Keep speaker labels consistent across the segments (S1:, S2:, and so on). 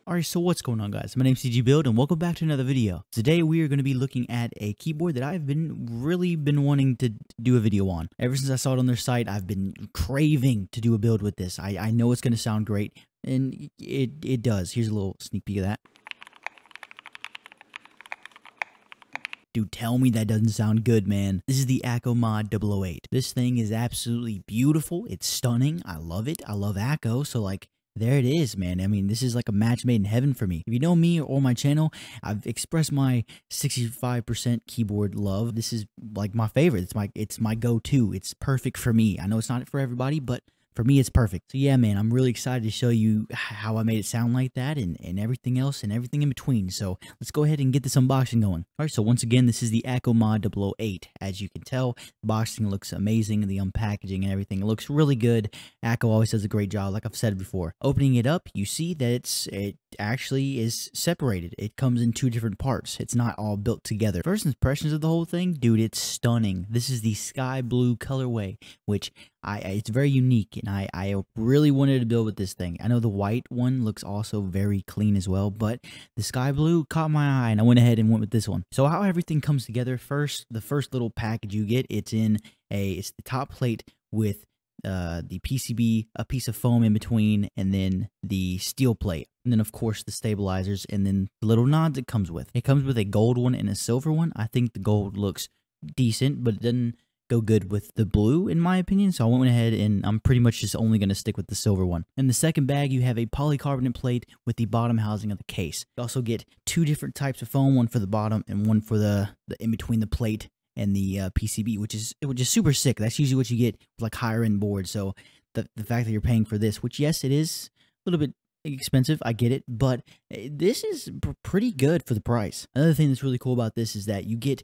S1: Alright, so what's going on, guys? My name's CG Build and welcome back to another video. Today we are going to be looking at a keyboard that I've really been wanting to do a video on. Ever since I saw it on their site, I've been craving to do a build with this. I know it's going to sound great, and it does. Here's a little sneak peek of that. Dude, tell me that doesn't sound good, man. This is the Akko MOD 008. This thing is absolutely beautiful. It's stunning. I love it. I love Akko, so like, there it is, man. I mean, this is like a match made in heaven for me. If you know me or my channel, I've expressed my 65% keyboard love. This is like my favorite. It's my go-to. It's perfect for me. I know it's not for everybody, but for me, it's perfect. So yeah, man, I'm really excited to show you how I made it sound like that and everything else and everything in between. So let's go ahead and get this unboxing going. All right, so once again, this is the Akko MOD 008. As you can tell, the boxing looks amazing. The unpackaging and everything, it looks really good. Akko always does a great job, like I've said before. Opening it up, you see that it actually is separated. It comes in two different parts. It's not all built together. First impressions of the whole thing, dude, it's stunning. This is the sky blue colorway, which it's very unique, and I really wanted to build with this thing. I know the white one looks also very clean as well, but the sky blue caught my eye, and I went ahead and went with this one. So how everything comes together, the first little package you get, it's the top plate with the PCB, a piece of foam in between, and then the steel plate. And then, of course, the stabilizers, and then the little nods it comes with. It comes with a gold one and a silver one. I think the gold looks decent, but it doesn't go good with the blue, in my opinion. So I went ahead and I'm pretty much just only going to stick with the silver one. In the second bag, you have a polycarbonate plate with the bottom housing of the case. You also get two different types of foam, one for the bottom and one for the in between the plate and the PCB, which is super sick. That's usually what you get with like higher end boards. So the fact that you're paying for this, which yes, it is a little bit expensive, I get it, but this is pretty good for the price. Another thing that's really cool about this is that you get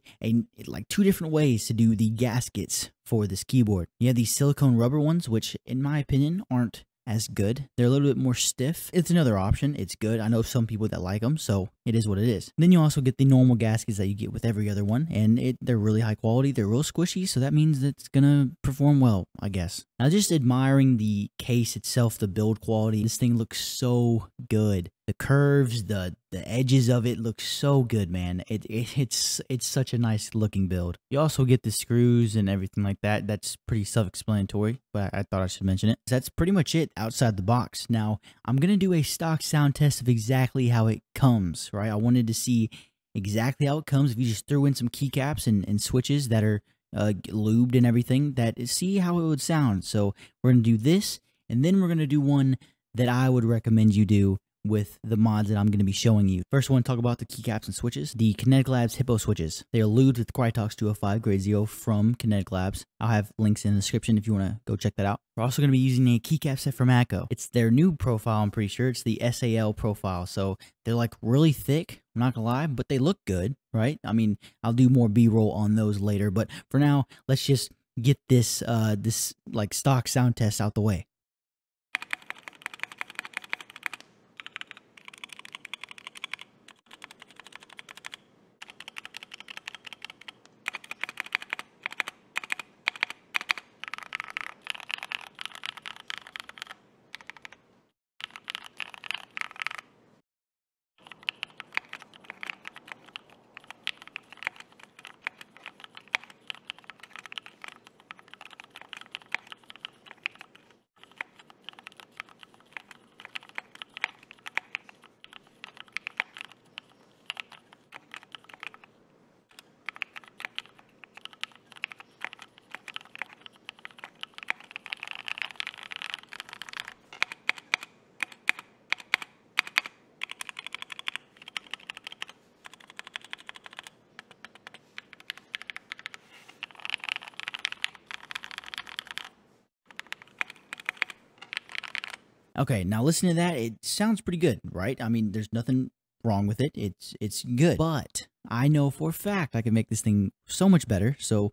S1: like two different ways to do the gaskets for this keyboard. You have these silicone rubber ones, which in my opinion aren't as good. They're a little bit more stiff. It's another option. It's good. I know some people that like them, so it is what it is. Then you also get the normal gaskets that you get with every other one, and they're really high quality. They're real squishy, so that means that it's gonna perform well, I guess. Now, just admiring the case itself, the build quality, this thing looks so good. The curves, the edges of it look so good, man. It's such a nice looking build. You also get the screws and everything like that. That's pretty self-explanatory, but I thought I should mention it. So that's pretty much it outside the box. Now, I'm gonna do a stock sound test of exactly how it comes, right? I wanted to see exactly how it comes if you just threw in some keycaps and switches that are lubed and everything, see how it would sound. So we're gonna do this, and then we're gonna do one that I would recommend you do with the mods that I'm going to be showing you. First, I want to talk about the Keycaps and Switches. The Kinetic Labs Hippo switches. They are lubed with Krytox 205 Grade 0 from Kinetic Labs. I'll have links in the description if you want to go check that out. We're also going to be using a keycap set from Akko. It's their new profile, I'm pretty sure. It's the SAL profile. So they're like really thick, I'm not going to lie, but they look good, right? I mean, I'll do more B-roll on those later, but for now, let's just get this like stock sound test out the way. Okay, now listen to that. It sounds pretty good, right? I mean, there's nothing wrong with it. It's good. But I know for a fact I can make this thing so much better. So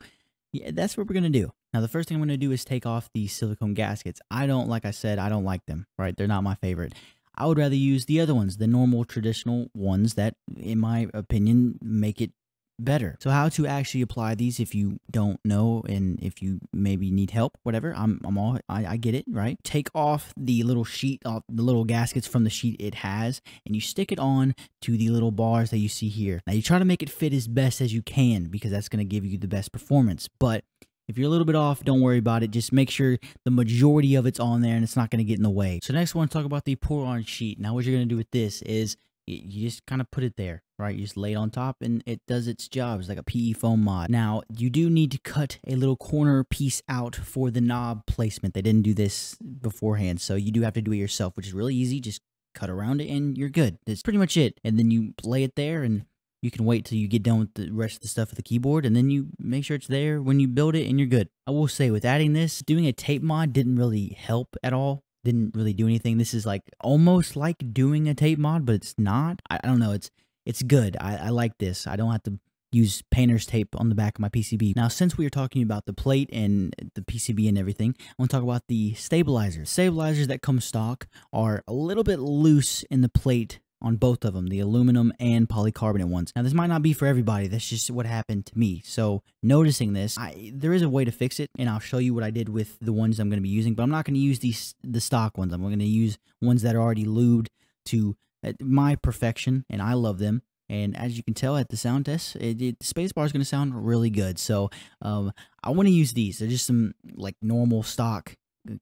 S1: yeah, that's what we're going to do. Now, the first thing I'm going to do is take off the silicone gaskets. Like I said, I don't like them, right? They're not my favorite. I would rather use the other ones, the normal traditional ones that, in my opinion, make it better. So how to actually apply these if you don't know, and if you maybe need help, whatever, I get it, right? Take off the little sheet, off the little gaskets from the sheet it has, and you stick it on to the little bars that you see here. Now you try to make it fit as best as you can, because that's going to give you the best performance. But if you're a little bit off, don't worry about it. Just make sure the majority of it's on there and it's not going to get in the way. So next I want to talk about the pour-on sheet. Now what you're going to do with this is you just kind of put it there, right? You just lay it on top and it does its job. It's like a PE foam mod. Now you do need to cut a little corner piece out for the knob placement. They didn't do this beforehand, so you do have to do it yourself, which is really easy. Just cut around it and you're good. That's pretty much it. And then you lay it there, and you can wait till you get done with the rest of the stuff with the keyboard, and then you make sure it's there when you build it, and you're good. I will say, with adding this, doing a tape mod didn't really help at all. Didn't really do anything. This is like almost like doing a tape mod, but it's not. I don't know. It's good. I like this. I don't have to use painter's tape on the back of my PCB. Now, since we are talking about the plate and the PCB and everything, I want to talk about the stabilizers. Stabilizers that come stock are a little bit loose in the plate on both of them, the aluminum and polycarbonate ones. Now, this might not be for everybody. That's just what happened to me. So, noticing this, there is a way to fix it, and I'll show you what I did with the ones I'm going to be using, but I'm not going to use the stock ones. I'm going to use ones that are already lubed to my perfection, and I love them. And as you can tell at the sound test, the spacebar is going to sound really good. So, I want to use these. They're just some like normal stock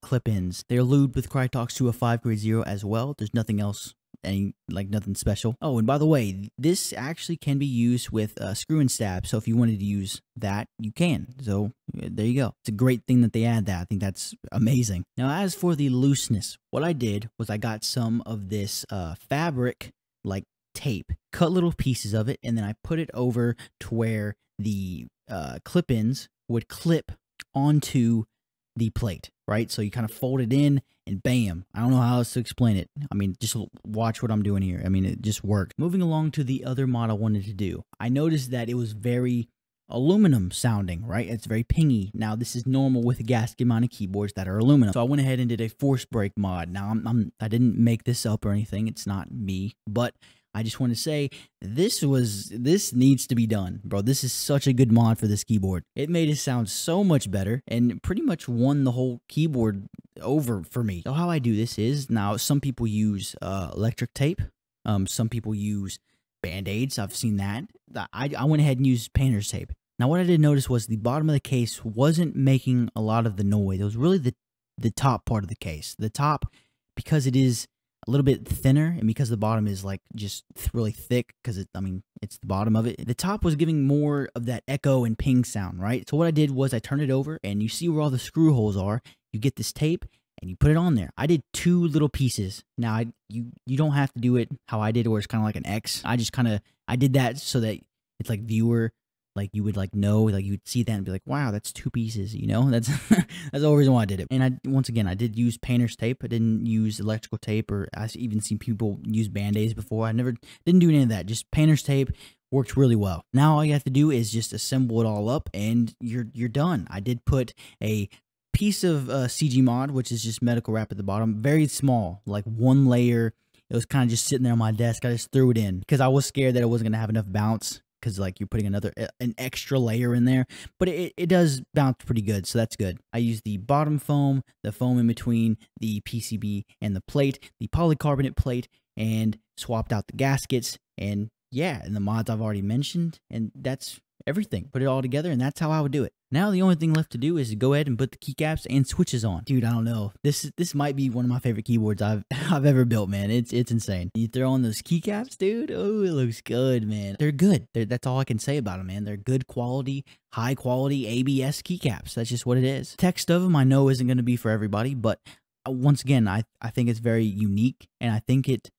S1: clip-ins. They're lubed with Krytox 205 grade 0 as well. There's nothing else, nothing special. Oh, and by the way, this actually can be used with screw and stab. So if you wanted to use that, you can. So there you go. It's a great thing that they add that. I think that's amazing. Now, as for the looseness, what I did was I got some of this fabric like tape, cut little pieces of it, and then I put it over to where the clip-ins would clip onto the plate, right? So you kind of fold it in and bam. I don't know how else to explain it. I mean, just watch what I'm doing here. I mean, it just worked. Moving along to the other mod I wanted to do. I noticed that it was very aluminum sounding, right? It's very pingy. Now, this is normal with gasket mounted keyboards that are aluminum. So I went ahead and did a force break mod. Now, I didn't make this up or anything. It's not me, but I just want to say this needs to be done, bro. This is such a good mod for this keyboard. It made it sound so much better and pretty much won the whole keyboard over for me. So how I do this is, now some people use electric tape. Some people use Band-Aids. I've seen that. I went ahead and used painter's tape. Now what I did notice was the bottom of the case wasn't making a lot of the noise. It was really the top part of the case. The top, because it is a little bit thinner, and because the bottom is like just really thick, because it's the bottom of it, the top was giving more of that echo and ping sound, right? So what I did was I turned it over, and you see where all the screw holes are. You get this tape and you put it on there. I did 2 little pieces. Now you don't have to do it how I did, where it's kind of like an X. I did that so that it's like viewer, like you would like know, like you would see that and be like, wow, that's 2 pieces, you know? That's the whole reason why I did it. And once again, I did use painter's tape. I didn't use electrical tape, or I've even seen people use Band-Aids before. Didn't do any of that. Just painter's tape worked really well. Now all you have to do is just assemble it all up and you're done. I did put a piece of CG mod, which is just medical wrap at the bottom, very small, like 1 layer. It was kind of just sitting there on my desk. I just threw it in because I was scared that it wasn't gonna have enough bounce, because like you're putting an extra layer in there, but it does bounce pretty good, so that's good. I used the bottom foam, the foam in between the PCB and the plate, the polycarbonate plate, and swapped out the gaskets, and yeah, and the mods I've already mentioned, and that's everything. Put it all together, and that's how I would do it. Now the only thing left to do is to go ahead and put the keycaps and switches on. Dude, I don't know. This might be one of my favorite keyboards I've ever built, man. It's insane. You throw on those keycaps, dude. Oh, it looks good, man. They're good. That's all I can say about them, man. They're good quality, high quality ABS keycaps. That's just what it is. Text of them I know isn't going to be for everybody, but once again, I think it's very unique, and I think it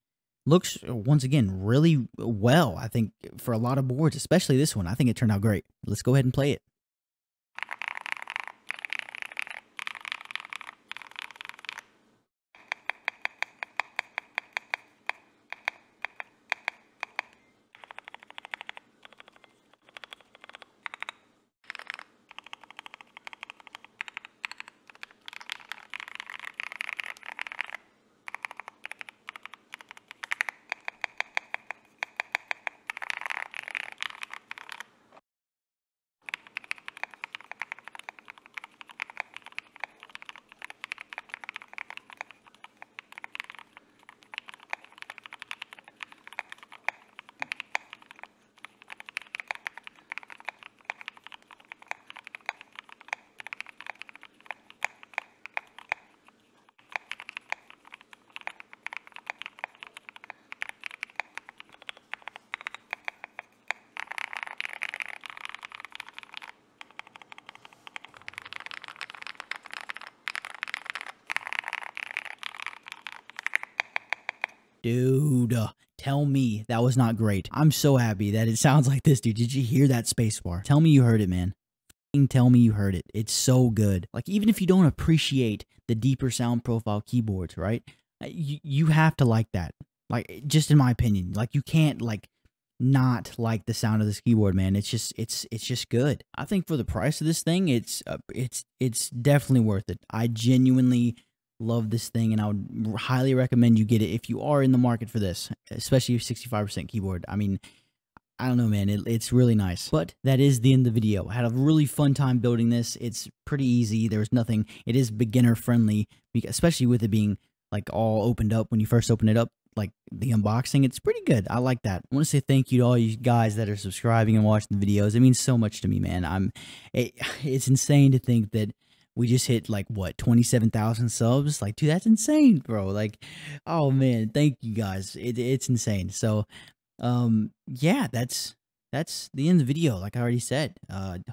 S1: looks, once again, really well. I think for a lot of boards, especially this one, I think it turned out great. Let's go ahead and play it. Dude, tell me that was not great. I'm so happy that it sounds like this, dude. Did you hear that spacebar? Tell me you heard it, man. Tell me you heard it. It's so good. Like, even if you don't appreciate the deeper sound profile keyboards, right? You have to like that. Like, just in my opinion, like, you can't like not like the sound of this keyboard, man. It's just good. I think for the price of this thing, it's definitely worth it. I genuinely love this thing, and I would highly recommend you get it if you are in the market for this, especially your 65% keyboard. I mean, I don't know, man. It's really nice. But that is the end of the video. I had a really fun time building this. It's pretty easy. There's nothing. It is beginner friendly, especially with it being like all opened up when you first open it up. Like the unboxing, it's pretty good. I like that. I want to say thank you to all you guys that are subscribing and watching the videos. It means so much to me, man. It's insane to think that we just hit like what 27,000 subs. Like, dude, that's insane, bro. Like, oh man, thank you guys. It's insane. So yeah, that's the end of the video. Like I already said,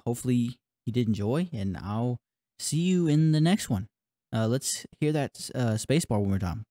S1: hopefully you did enjoy, and I'll see you in the next one. Let's hear that spacebar one more time.